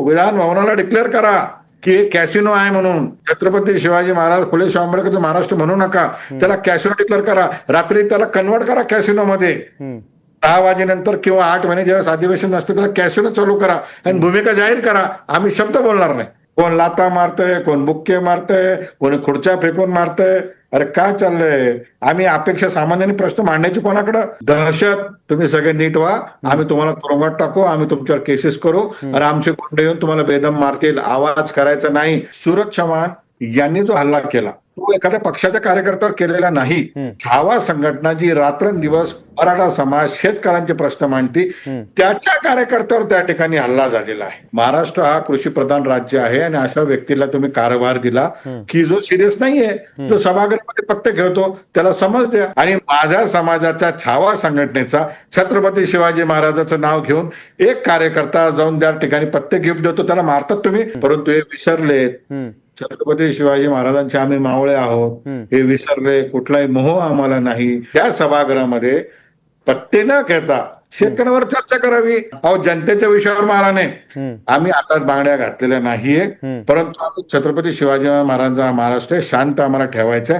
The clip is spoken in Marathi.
विधान भवनाला डिक्लेअर करा की कॅसिनो आहे म्हणून. छत्रपती शिवाजी महाराज फुले शाहू आंबेडकरचं महाराष्ट्र म्हणू नका, त्याला कॅसिनो डिक्लेअर करा. रात्री त्याला कन्वर्ट करा कॅसिनोमध्ये. 6 वाजेनंतर किंवा 8 महिने ज्यावेळेस अधिवेशन असतं त्याला कॅसिनो चालू करा आणि भूमिका जाहीर करा. आम्ही शब्द बोलणार नाही. कोण लाता मारतंय, कोण बुक्के मारतंय, कोणी खुर्च्या फेकून मारतंय. अरे काय चाललंय? आम्ही अपेक्षा सामान्यांनी प्रश्न मांडायचे कोणाकडे? दहशत, तुम्ही सगळे नीट व्हा, आम्ही तुम्हाला तुरुंगात टाकू, आम्ही तुमच्यावर केसेस करू आणि आमचे गुंडे येऊन तुम्हाला बेदम मारतील. आवाज करायचा नाही. सूरज चव्हाण यांनी जो हल्ला केला तो एखाद्या पक्षाच्या कार्यकर्त्यावर केलेला नाही. छावा संघटना जी रात्रंदिवस मराठा समाज शेतकऱ्यांचे प्रश्न मांडती त्याच्या कार्यकर्त्यावर त्या ठिकाणी हल्ला झालेला आहे. महाराष्ट्र हा कृषी प्रधान राज्य आहे आणि अशा व्यक्तीला तुम्ही कारभार दिला की जो सिरियस नाहीये, जो सभागृहामध्ये फक्त घेतो, त्याला समज द्या. आणि माझ्या समाजाच्या छावा संघटनेचा छत्रपती शिवाजी महाराजांचं नाव घेऊन एक कार्यकर्ता जाऊन त्या ठिकाणी पत्ते गिफ्ट देतो, त्याला मारतात तुम्ही. परंतु हे विसरलेत छत्रपती शिवाजी महाराजांचे आम्ही मावळे आहोत हे विसरले. कुठलाही मोह आम्हाला नाही. त्या सभागृहामध्ये पत्ते न घेता शेतकऱ्यांवर चर्चा करावी. अहो, जनतेच्या विषयावर मारा नाही. आम्ही आता बांगड्या घातलेल्या नाहीये, परंतु छत्रपती शिवाजी महाराजांचा महाराष्ट्र शांत आम्हाला ठेवायचा आहे.